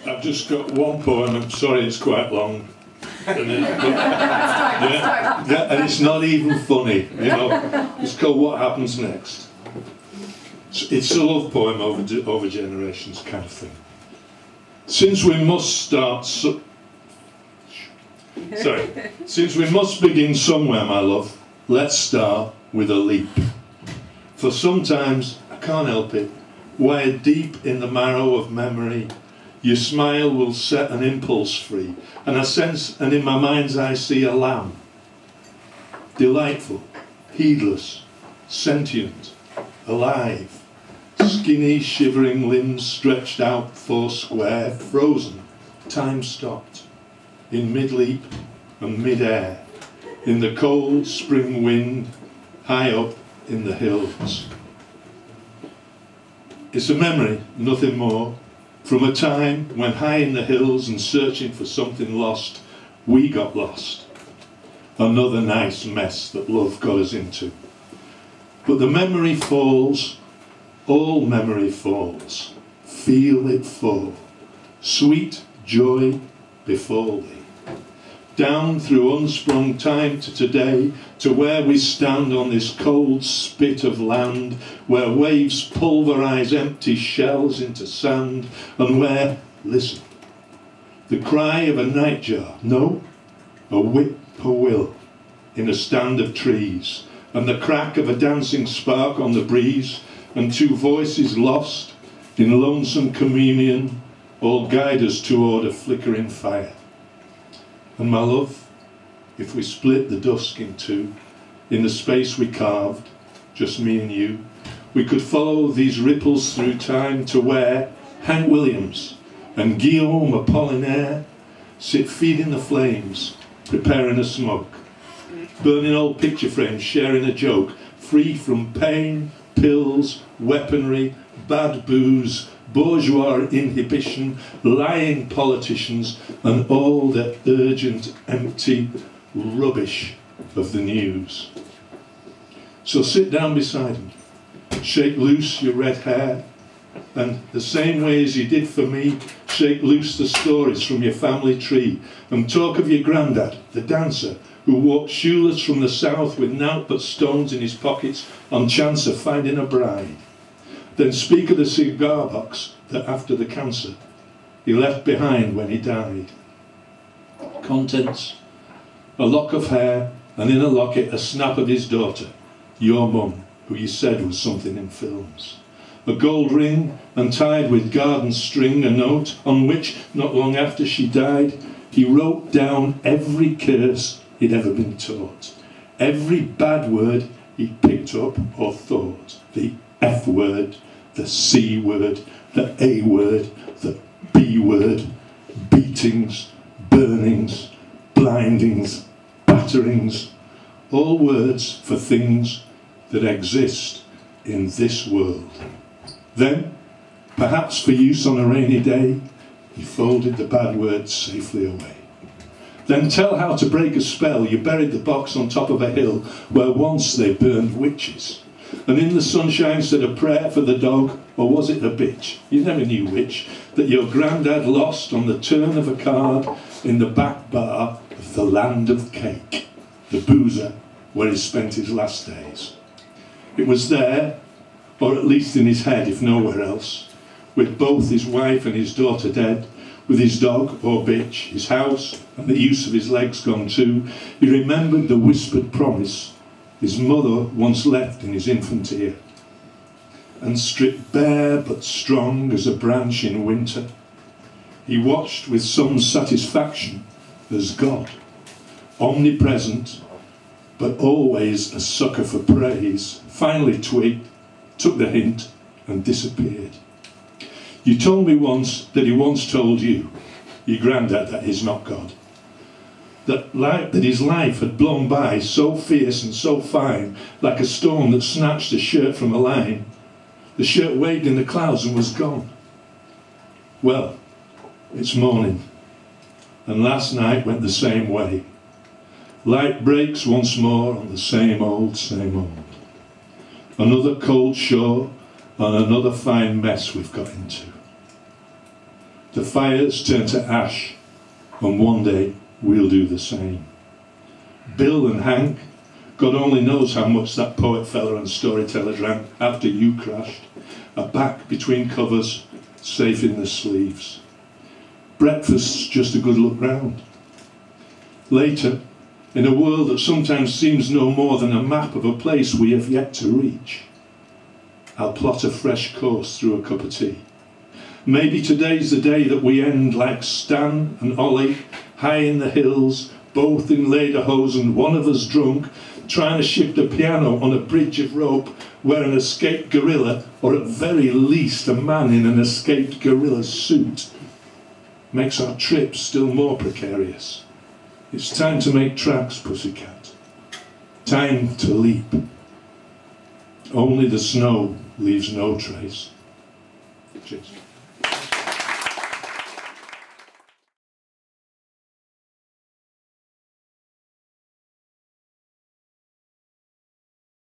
I've just got one poem. I'm sorry, it's quite long. And and it's not even funny, you know. It's called What Happens Next. It's a love poem over generations kind of thing. Since we must since we must begin somewhere, my love, let's start with a leap. For sometimes, I can't help it, wired deep in the marrow of memory, your smile will set an impulse free, and I sense, and in my mind's eye see a lamb. Delightful, heedless, sentient, alive, skinny, shivering limbs stretched out foursquare, frozen, time stopped, in mid-leap and mid-air, in the cold spring wind, high up in the hills. It's a memory, nothing more, from a time when high in the hills and searching for something lost, we got lost. Another nice mess that love got us into. But the memory falls, all memory falls. Feel it fall. Sweet joy befall thee. Down through unsprung time to today, to where we stand on this cold spit of land, where waves pulverise empty shells into sand, and where, listen, the cry of a nightjar, no, a whip-poor-will in a stand of trees, and the crack of a dancing spark on the breeze, and two voices lost in lonesome communion, all guide us toward a flickering fire. And my love, if we split the dusk in two, in the space we carved, just me and you, we could follow these ripples through time to where Hank Williams and Guillaume Apollinaire sit feeding the flames, preparing a smoke, burning old picture frames, sharing a joke, free from pain, pills, weaponry, bad booze, bourgeois inhibition, lying politicians, and all the urgent, empty rubbish of the news. So sit down beside me, shake loose your red hair, and the same way as you did for me, shake loose the stories from your family tree, and talk of your granddad, the dancer, who walked shoeless from the south with naught but stones in his pockets on chance of finding a bride. Then speak of the cigar box that after the cancer he left behind when he died. Contents: a lock of hair, and in a locket a snap of his daughter, your mum, who you said was something in films. A gold ring, and tied with garden string a note on which, not long after she died, he wrote down every curse he'd ever been taught, every bad word he picked up or thought, the F word, the C word, the A word, the B word, beatings, burnings, blindings, batterings, all words for things that exist in this world. Then, perhaps for use on a rainy day, he folded the bad words safely away. Then tell how to break a spell. You buried the box on top of a hill where once they burned witches, and in the sunshine said a prayer for the dog, or was it a bitch, you never knew which, that your granddad lost on the turn of a card in the back bar of the Land of Cake, the boozer where he spent his last days. It was there, or at least in his head if nowhere else, with both his wife and his daughter dead, with his dog or bitch, his house and the use of his legs gone too, he remembered the whispered promise his mother once left in his infant ear. And stripped bare but strong as a branch in winter, he watched with some satisfaction as God, omnipresent but always a sucker for praise, finally twigged, took the hint and disappeared. You told me once that he once told you, your granddad, that is, not God, that his life had blown by so fierce and so fine, like a storm that snatched a shirt from a line. The shirt waved in the clouds and was gone. Well, it's morning, and last night went the same way. Light breaks once more on the same old, same old. Another cold shore and another fine mess we've got into. The fires turn to ash, and one day we'll do the same. Bill and Hank, God only knows how much that poet fella and storyteller drank after you crashed, are back between covers, safe in the sleeves. Breakfast's just a good look round. Later, in a world that sometimes seems no more than a map of a place we have yet to reach, I'll plot a fresh course through a cup of tea. Maybe today's the day that we end like Stan and Ollie, high in the hills, both in lederhosen, one of us drunk, trying to shift a piano on a bridge of rope where an escaped gorilla, or at very least a man in an escaped gorilla's suit, makes our trip still more precarious. It's time to make tracks, pussycat. Time to leap. Only the snow leaves no trace. Cheers.